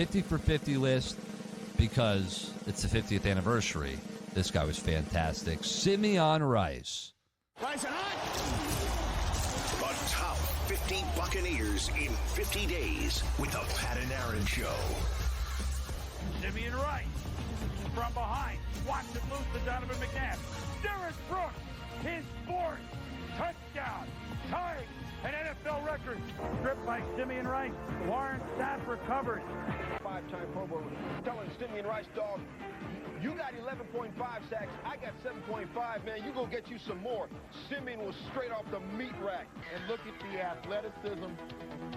50 for 50 list because it's the 50th anniversary. This guy was fantastic. Simeon Rice. Rice and hot. The top 50 Buccaneers in 50 days with the Pat and Aaron Show. Simeon Rice from behind. Watch him loose to Donovan McNabb. Derek Brooks, his fourth touchdown, tying an NFL record. Stripped by Simeon Rice. Warren Sapp recovers. Five-time Pro Bowl. Telling Simeon Rice, dog, you got 11.5 sacks. I got 7.5, man. You go get you some more. Simeon was straight off the meat rack. And look at the athleticism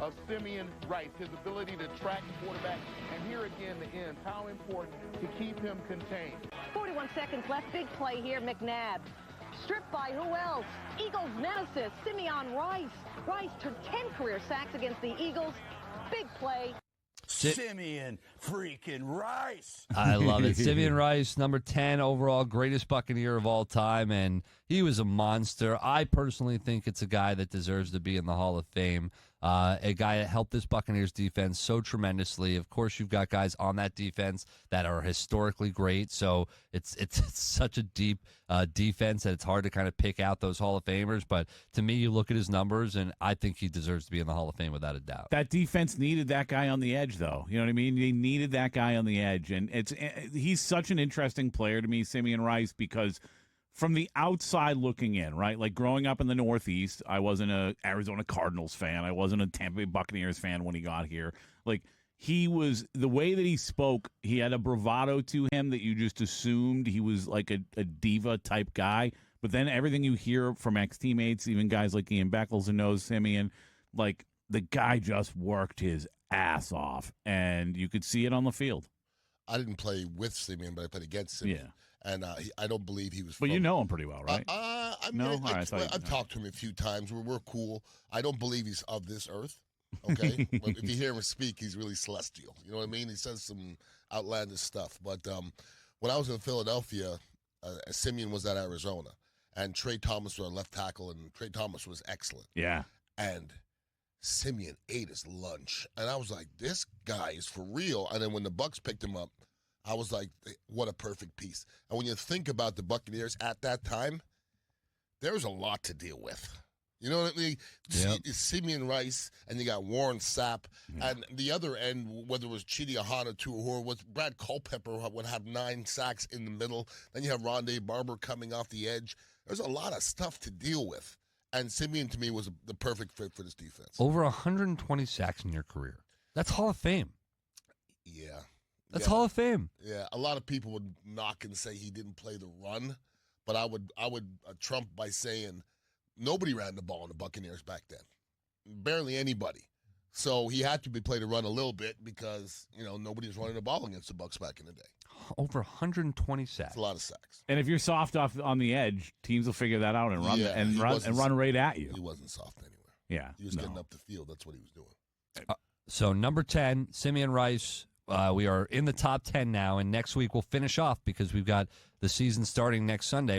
of Simeon Rice, his ability to track the quarterback. And here again, the ends, how important to keep him contained. 41 seconds left. Big play here. McNabb. Stripped by who else? Eagles nemesis, Simeon Rice. Rice took 10 career sacks against the Eagles. Big play. Simeon freaking Rice. I love it. Simeon Rice, number 10 overall, greatest Buccaneer of all time, and he was a monster. I personally think it's a guy that deserves to be in the Hall of Fame. A guy that helped this Buccaneers defense so tremendously. Of course, you've got guys on that defense that are historically great, so it's such a deep defense that it's hard to kind of pick out those Hall of Famers. But to me, you look at his numbers, and I think he deserves to be in the Hall of Fame without a doubt. That defense needed that guy on the edge, though. You know what I mean? They needed that guy on the edge, and he's such an interesting player to me, Simeon Rice, because from the outside looking in, right? Like growing up in the Northeast, I wasn't a Arizona Cardinals fan. I wasn't a Tampa Bay Buccaneers fan when he got here. Like, he was, the way that he spoke, he had a bravado to him that you just assumed he was like a diva type guy. But then everything you hear from ex-teammates, even guys like Ian Beckles who knows Simeon, like, the guy just worked his ass off, and you could see it on the field. I didn't play with Simeon, but I played against Simeon. Yeah. And I don't believe he was. But you know him pretty well, right? No, I've talked to him a few times. We're cool. I don't believe he's of this earth. Okay, but if you hear him speak, he's really celestial. You know what I mean? He says some outlandish stuff. But when I was in Philadelphia, Simeon was at Arizona, and Trey Thomas was our left tackle, and Trey Thomas was excellent. Yeah. And Simeon ate his lunch, and I was like, this guy is for real. And then when the Bucs picked him up, I was like, what a perfect piece. And when you think about the Buccaneers at that time, there was a lot to deal with. You know what I mean? Yep. Simeon Rice, and you got Warren Sapp. And the other end, whether it was Chidi Ahana or was Brad Culpepper would have 9 sacks in the middle. Then you have Rondé Barber coming off the edge. There's a lot of stuff to deal with. And Simeon, to me, was the perfect fit for this defense. Over 120 sacks in your career. That's Hall of Fame. Yeah. That's Hall of Fame. Yeah, a lot of people would knock and say he didn't play the run, but I would trump by saying nobody ran the ball in the Buccaneers back then, barely anybody. So he had to play the run a little bit because nobody was running the ball against the Bucs back in the day. Over 120 sacks. That's a lot of sacks. And if you're soft off on the edge, teams will figure that out and run right at you. He wasn't soft anywhere. Yeah, he was getting up the field. That's what he was doing. So number 10, Simeon Rice. We are in the top 10 now, and next week we'll finish off because we've got the season starting next Sunday.